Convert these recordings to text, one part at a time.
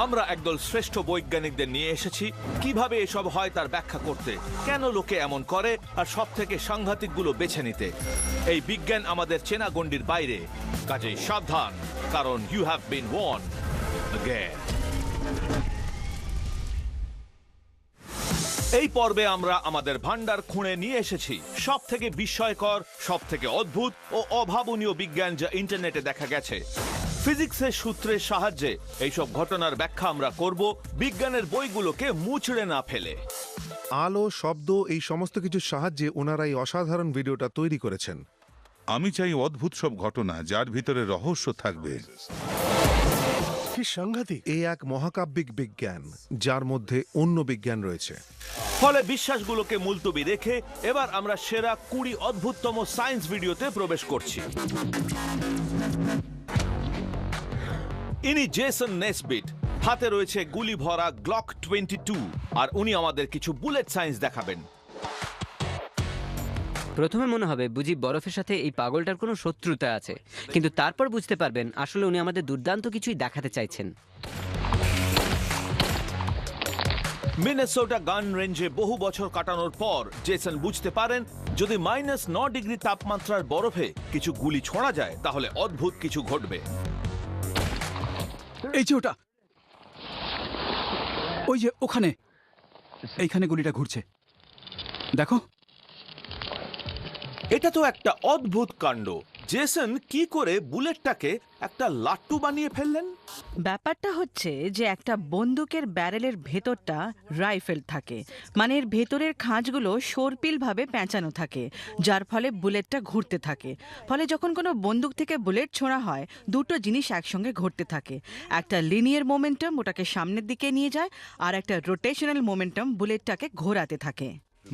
আমরা একদল শ্রেষ্ঠ বৈজ্ঞানিকদের নিয়ে এসেছি কিভাবে এসব হয় তার ব্যাখ্যা করতে, কেন লোকে এমন করে, আর সব থেকে সাংঘাতিকগুলো বেছে নিতে। এই বিজ্ঞান আমাদের চেনা গণ্ডির বাইরে, কাজেই সাবধান, কারণ you have been warned again. এই পর্বে আমরা আমাদের ভান্ডার খুঁড়ে নিয়ে এসেছি সব থেকে বিস্ময়কর, সব থেকে অদ্ভুত ও অভাবনীয় বিজ্ঞান যা ইন্টারনেটে দেখা গেছে। ফিজিক্সের সূত্রের সাহায্যে এইসব ঘটনার ব্যাখ্যা আমরা করব, বিজ্ঞানের বইগুলোকে মুচড়ে না ফেলে। আলো, শব্দ, এই সমস্ত কিছুর সাহায্যে ওনারা এই অসাধারণ ভিডিওটা তৈরি করেছেন। আমি চাই অদ্ভুত সব ঘটনা যার ভিতরে রহস্য থাকবে। কি সাংঘাতিক! এই এক মহাকাব্যিক বিজ্ঞান যার মধ্যে অন্য বিজ্ঞান রয়েছে। ফলে বিশ্বাসগুলোকে মুলতবি রেখে এবার আমরা সেরা 20 অদ্ভুততম সায়েন্স ভিডিওতে প্রবেশ করছি। ইনি জেসন নেসবিট, হাতে রয়েছে গুলি ভরা গ্লক 22, আর উনি আমাদের কিছু বুলেট সায়েন্স দেখাবেন। প্রথমে মনে হবে বুঝি বরফের সাথে এই পাগলটার কোনো শত্রুতা আছে, কিন্তু তারপর বুঝতে পারবেন আসলে উনি আমাদের দুর্দান্ত কিছুই দেখাতে চাইছেন। মিনেসোটা গান রেঞ্জে বহু বছর কাটানোর পর জেসন বুঝতে পারেন যদি -9 ডিগ্রি তাপমাত্রার বরফে কিছু গুলি ছোঁড়া যায় তাহলে অদ্ভুত কিছু ঘটবে। এই যে ওটা, ওই যে ওখানে, এইখানে গুলিটা ঘুরছে, দেখো। এটা তো একটা অদ্ভুত কাণ্ড। জেসন কি করে বুলেটটাকে একটা লাট্টু বানিয়ে ফেললেন? ব্যাপারটা হচ্ছে যে একটা বন্দুকের ব্যারেলের ভেতরটা রাইফেল থাকে, মানে এর ভেতরের খাঁজগুলো সর্পিলভাবে পেঁচানো থাকে, যার ফলে বুলেটটা ঘুরতে থাকে। ফলে যখন কোনো বন্দুক থেকে বুলেট ছোঁড়া হয়, দুটো জিনিস একসঙ্গে ঘটতে থাকে। একটা লিনিয়ার মোমেন্টাম ওটাকে সামনের দিকে নিয়ে যায়, আর একটা রোটেশনাল মোমেন্টাম বুলেটটাকে ঘোরাতে থাকে।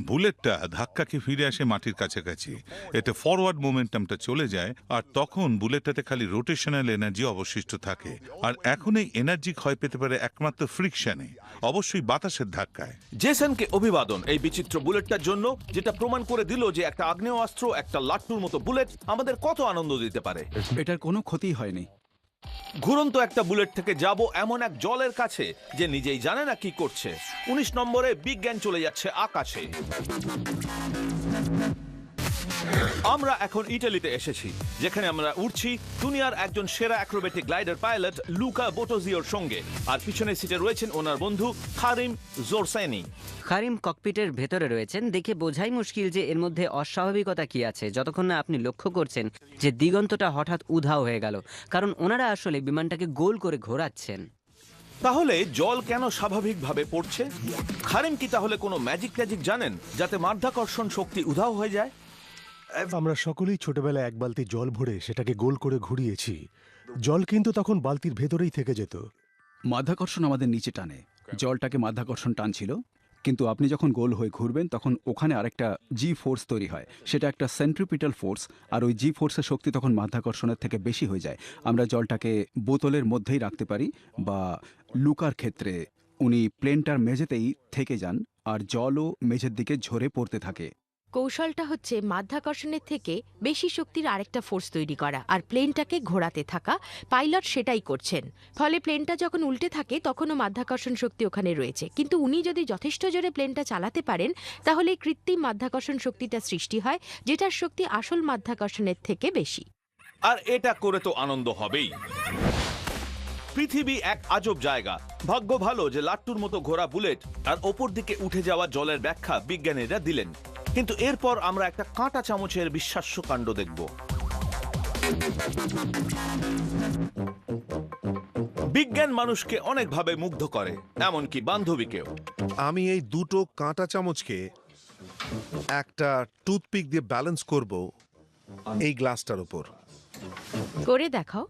বুলেটটা ধাক্কাকে ফিরে আসে মাটির কাছাকাছি, এতে ফরওয়ার্ড মোমেন্টামটা চলে যায়, আর তখন বুলেটটাতে খালি রোটেশনাল এনার্জি অবশিষ্ট থাকে। আর এখন এই এনার্জি ক্ষয় পেতে পারে একমাত্র ফ্রিকশনে, অবশ্যই বাতাসের ধাক্কায়। জেসনকে অভিবাদন এই বিচিত্র বুলেটটার জন্য, যেটা প্রমাণ করে দিল যে একটা আগ্নেয়াস্ত্র, একটা লাট্টুর মতো বুলেট আমাদের কত আনন্দ দিতে পারে। এটার কোনো ক্ষতি হয়নি। ঘুরন্ত একটা বুলেট থেকে যাব এমন এক জলের কাছে যে নিজেই জানে না কি করছে। 19 নম্বরে বিজ্ঞান চলে যাচ্ছে আকাশে। আমরা এখন ইটালিতে এসেছি, যেখানে আমরা উড়ছি দুনিয়ার একজন সেরা অ্যাক্রোবেটিক গ্লাইডার পাইলট লুকা বোটোজিওর সঙ্গে, আর পিছনের সিটে রয়েছেন ওনার বন্ধু খারিম জোরসেনি। খারিম ককপিটের ভেতরে রয়েছেন, দেখে বোঝাই মুশকিল যে এর মধ্যে অস্বাভাবিকতা কি আছে, যতক্ষণ না আপনি লক্ষ্য করছেন যে দিগন্তটা হঠাৎ উধাও হয়ে গেল, কারণ ওনারা আসলে বিমানটাকে গোল করে ঘোরাচ্ছেন। তাহলে জল কেন স্বাভাবিকভাবে পড়ছে? খারিম কি তাহলে কোনো ম্যাজিক ট্যাজিক জানেন যাতে মাধ্যাকর্ষণ শক্তি উধাও হয়ে যায়? আমরা সকলেই ছোটবেলায় এক বালতি জল ভরে সেটাকে গোল করে ঘুরিয়েছি। জল কিন্তু তখন বালতির ভেতরেই থেকে যেত। মাধ্যাকর্ষণ আমাদের নিচে টানে, জলটাকে মাধ্যাকর্ষণ টানছিল, কিন্তু আপনি যখন গোল হয়ে ঘুরবেন তখন ওখানে আরেকটা জি ফোর্স তৈরি হয়, সেটা একটা সেন্ট্রিপিটাল ফোর্স, আর ওই জি ফোর্সের শক্তি তখন মাধ্যাকর্ষণের থেকে বেশি হয়ে যায়। আমরা জলটাকে বোতলের মধ্যেই রাখতে পারি, বা লুকার ক্ষেত্রে উনি প্লেনটার মেঝেতেই থেকে যান, আর জলও মেঝের দিকে ঝরে পড়তে থাকে। কৌশলটা হচ্ছে মাধ্যাকর্ষণের থেকে বেশি শক্তির আরেকটা ফোর্স তৈরি করা, আর প্লেনটাকে ঘোরাতে থাকা। পাইলট সেটাই করছেন, ফলে প্লেনটা যখন উল্টে থাকে তখনও মাধ্যাকর্ষণ শক্তি ওখানে রয়েছে, কিন্তু উনি যদি যথেষ্ট জোরে প্লেনটা চালাতে পারেন তাহলে কৃত্রিম মাধ্যাকর্ষণ শক্তিটা সৃষ্টি হয়, যেটার শক্তি আসল মাধ্যাকর্ষণের থেকে বেশি। আর এটা করে তো আনন্দ হবেই। পৃথিবী এক আজব জায়গা। ভাগ্য ভালো যে লাট্টুর মতো ঘোরা বুলেট আর ওপর দিকে উঠে যাওয়া জলের ব্যাখ্যা বিজ্ঞানীরা দিলেন, কিন্তু এরপর আমরা একটা কাঁটা চামচের বিশ্বাস্য কাণ্ড দেখব। বিজ্ঞান মানুষকে অনেকভাবে মুগ্ধ করে, এমনকি বান্ধবীকেও। আমি এই দুটো কাঁটা চামচকে একটা টুথপিক দিয়ে ব্যালেন্স করব এই গ্লাসটার উপর। করে দেখাও।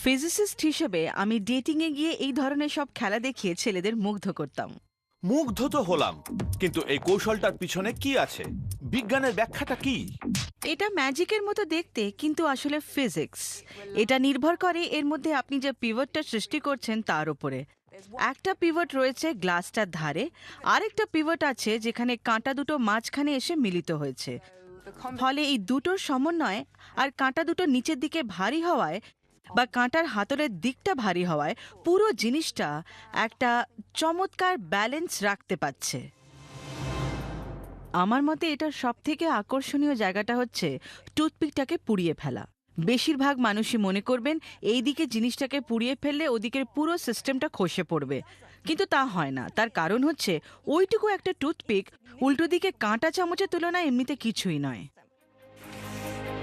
ফিজিসিস্ট হিসেবে আমি ডেটিংয়ে গিয়ে এই ধরনের সব খেলা দেখিয়ে ছেলেদের মুগ্ধ করতাম। মুগ্ধ তো হলাম, কিন্তু এই কৌশলটার পিছনে কি আছে? বিজ্ঞানের ব্যাখ্যাটা কি? এটা ম্যাজিকের মতো দেখতে, কিন্তু আসলে ফিজিক্স। এটা নির্ভর করে এর মধ্যে আপনি যে পিভটটা সৃষ্টি করছেন তার উপরে। একটা পিভট রয়েছে গ্লাসটার ধারে, আরেকটা পিভট আছে যেখানে কাঁটা দুটো মাঝখানে এসে মিলিত হয়েছে। ফলে এই দুটোর সমন্বয় আর কাঁটা দুটো নিচের দিকে ভারী হওয়ায় বা কাঁটার হাতলের দিকটা ভারী হওয়ায় পুরো জিনিসটা একটা চমৎকার ব্যালেন্স রাখতে পারছে। আমার মতে এটার সবথেকে আকর্ষণীয় জায়গাটা হচ্ছে টুথপিকটাকে পুড়িয়ে ফেলা। বেশিরভাগ মানুষই মনে করবেন এই দিকে জিনিসটাকে পুড়িয়ে ফেললে ওদিকের পুরো সিস্টেমটা খসে পড়বে, কিন্তু তা হয় না। তার কারণ হচ্ছে ওইটুকু একটা টুথপিক উল্টো দিকে কাঁটা চামচের তুলনায় এমনিতে কিছুই নয়।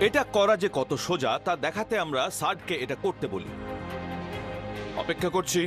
এটা করা যে কত সোজা তা দেখাতে আমরা সার্ডকে এটা করতে বলি। অপেক্ষা করছি।